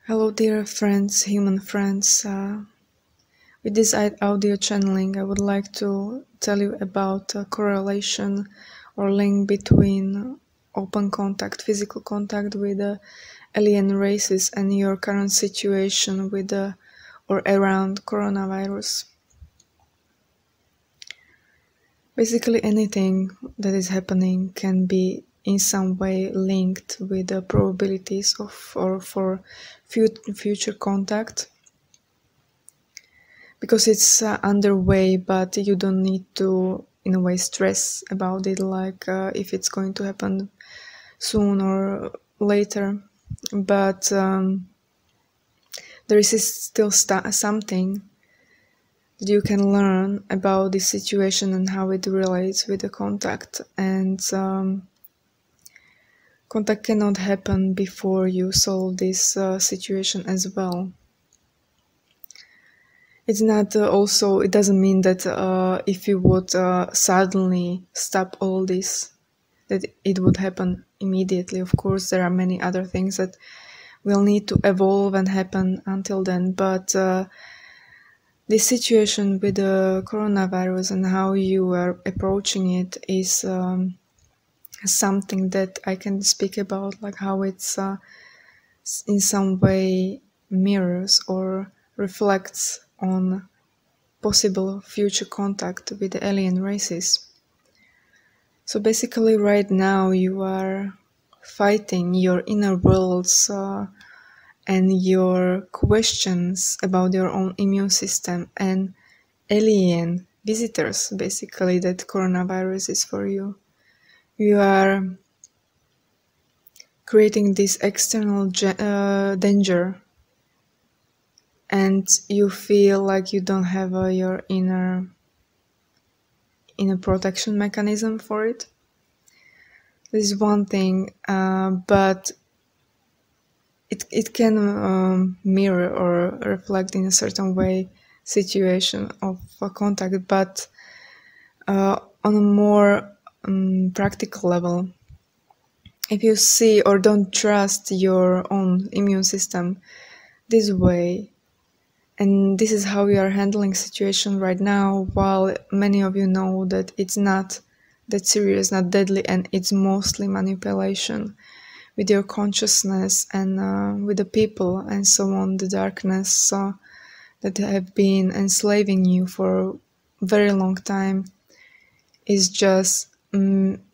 Hello dear friends, human friends. With this audio channeling, I would like to tell you about a correlation or link between open contact, physical contact with alien races and your current situation with or around coronavirus. Basically anything that is happening can be in some way linked with the probabilities of or for future contact, because it's underway, but you don't need to in a way stress about it, like if it's going to happen soon or later. But there is still something that you can learn about this situation and how it relates with the contact. And contact cannot happen before you solve this situation as well. It's not also, it doesn't mean that if you would suddenly stop all this, that it would happen immediately. Of course, there are many other things that will need to evolve and happen until then. But this situation with the coronavirus and how you are approaching it is something that I can speak about, like how it's in some way mirrors or reflects on possible future contact with the alien races. So basically right now you are fighting your inner worlds and your questions about your own immune system and alien visitors, basically, that coronavirus is for you. You are creating this external danger, and you feel like you don't have your inner protection mechanism for it. This is one thing, but it can mirror or reflect in a certain way situation of contact, but on a more practical level, if you see or don't trust your own immune system this way, and this is how we are handling situation right now, while many of you know that it's not that serious, not deadly, and it's mostly manipulation with your consciousness and with the people and so on, the darkness that have been enslaving you for a very long time is just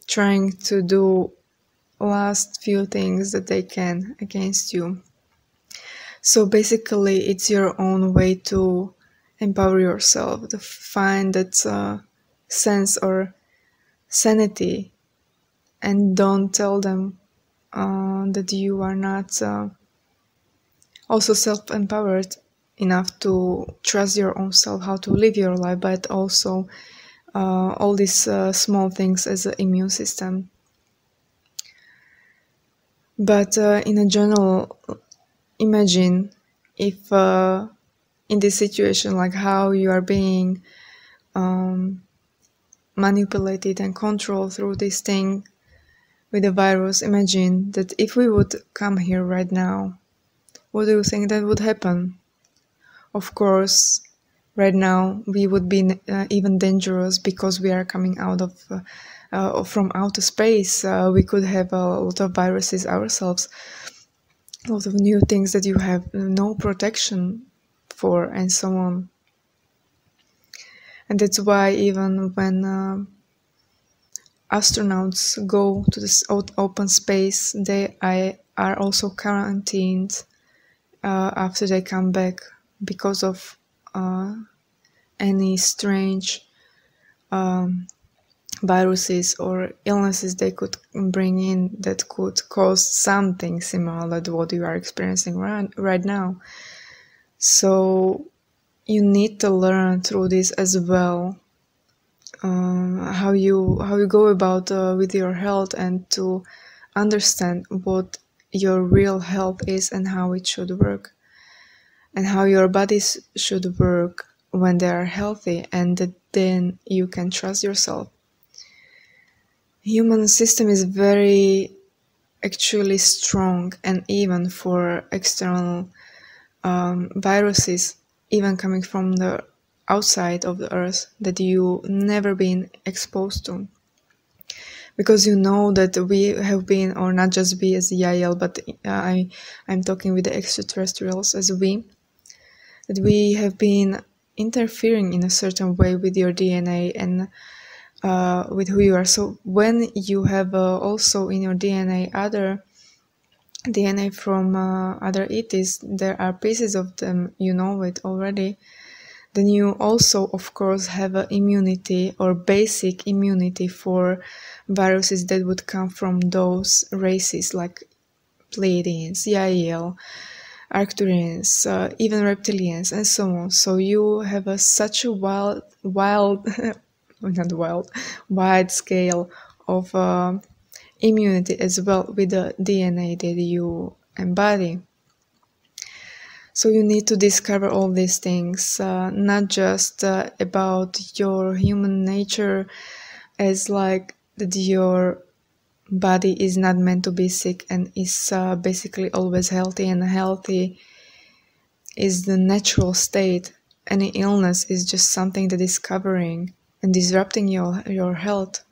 trying to do last few things that they can against you. So basically it's your own way to empower yourself, to find that sense or sanity, and don't tell them that you are not also self-empowered enough to trust your own self, how to live your life, but also all these small things as an immune system. But in a general, imagine if in this situation, like how you are being manipulated and controlled through this thing with the virus. Imagine that if we would come here right now, what do you think that would happen? Of course, right now we would be even dangerous because we are coming out of from outer space. We could have a lot of viruses ourselves, a lot of new things that you have no protection for, and so on. And that's why even when astronauts go to this open space, they are also quarantined after they come back, because of any strange viruses or illnesses they could bring in that could cause something similar to what you are experiencing right now. So you need to learn through this as well, how you go about with your health, and to understand what your real health is and how it should work, and how your bodies should work when they are healthy, and that then you can trust yourself. Human system is very actually strong, and even for external viruses, even coming from the outside of the earth, that you never been exposed to. Because you know that we have been, or not just we as YahYel, but I'm talking with the extraterrestrials as we, that we have been interfering in a certain way with your DNA and with who you are. So when you have also in your DNA other DNA from other ETs, there are pieces of them, you know it already, then you also, of course, have an immunity or basic immunity for viruses that would come from those races like Pleiadians, YahYel, Arcturians, even reptilians, and so on. So you have such a wide scale of immunity as well with the DNA that you embody. So you need to discover all these things, not just about your human nature as like that your body is not meant to be sick and is basically always healthy, and healthy is the natural state. Any illness is just something that is covering and disrupting your health.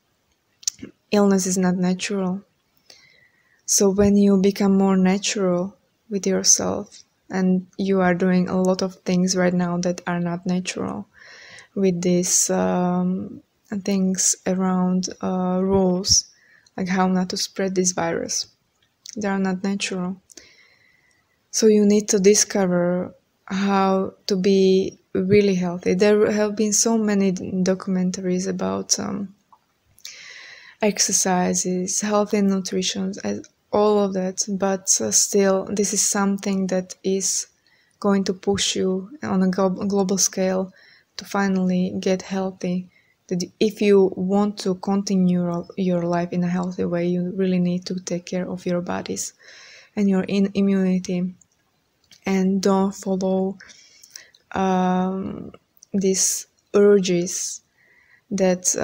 Illness is not natural. So when you become more natural with yourself, and you are doing a lot of things right now that are not natural, with these things around rules, like how not to spread this virus, they are not natural. So you need to discover how to be really healthy. There have been so many documentaries about exercises, healthy nutrition, all of that, but still this is something that is going to push you on a global scale to finally get healthy. That if you want to continue your life in a healthy way, you really need to take care of your bodies and your immunity, and don't follow these urges that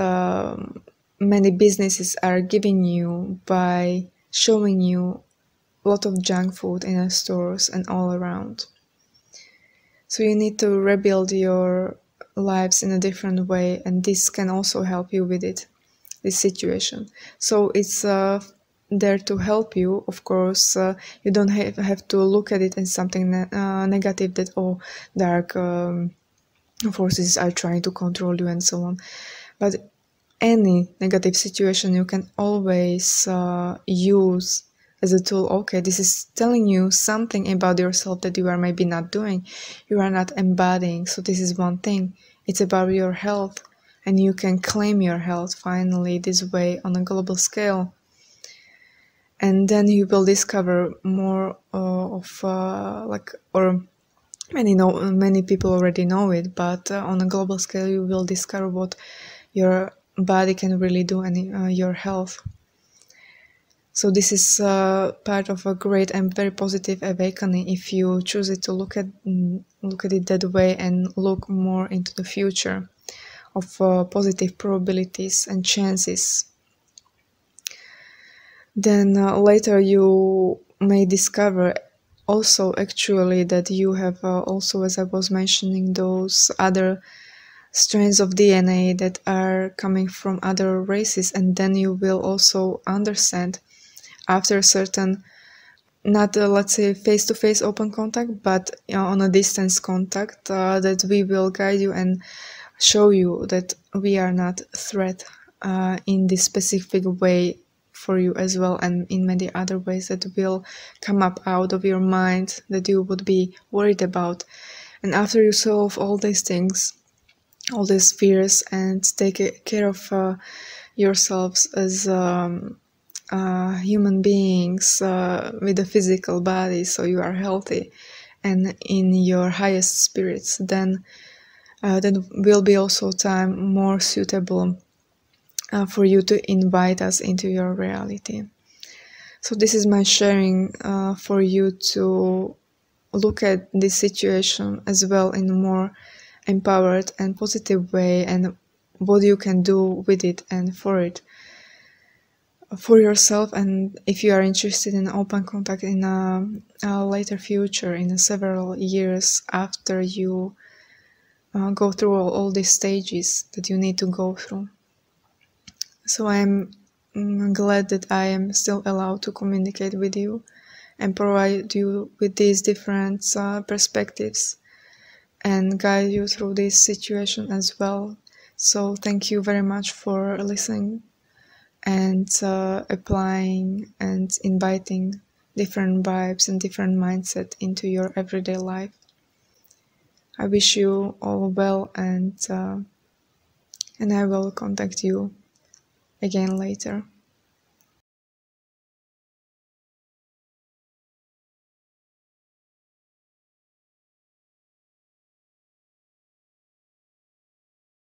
many businesses are giving you by showing you a lot of junk food in the stores and all around. So you need to rebuild your lives in a different way, and this can also help you with it, this situation. So it's there to help you. Of course, you don't have to look at it as something negative, that dark forces are trying to control you and so on. But any negative situation you can always use as a tool. Okay, this is telling you something about yourself that you are maybe not doing, you are not embodying. So this is one thing. It's about your health, and you can claim your health finally this way on a global scale. And then you will discover more many people already know it, but on a global scale you will discover what your body can really do, and your health. So this is part of a great and very positive awakening if you choose it to look at it that way, and look more into the future of positive probabilities and chances. Then later you may discover also actually that you have also, as I was mentioning, those other strands of DNA that are coming from other races, and then you will also understand after certain, not let's say face-to-face open contact, but on a distance contact, that we will guide you and show you that we are not a threat in this specific way for you as well, and in many other ways that will come up out of your mind that you would be worried about. And after you solve all these things, all these fears, and take care of yourselves as human beings with a physical body, so you are healthy and in your highest spirits, then will be also time more suitable for you to invite us into your reality. So this is my sharing for you to look at this situation as well in a more empowered and positive way, and what you can do with it and for it. for yourself, and if you are interested in open contact in a later future, in several years after you go through all these stages that you need to go through. So I'm glad that I am still allowed to communicate with you and provide you with these different perspectives and guide you through this situation as well. So thank you very much for listening and applying and inviting different vibes and different mindset into your everyday life. I wish you all well, and I will contact you again later.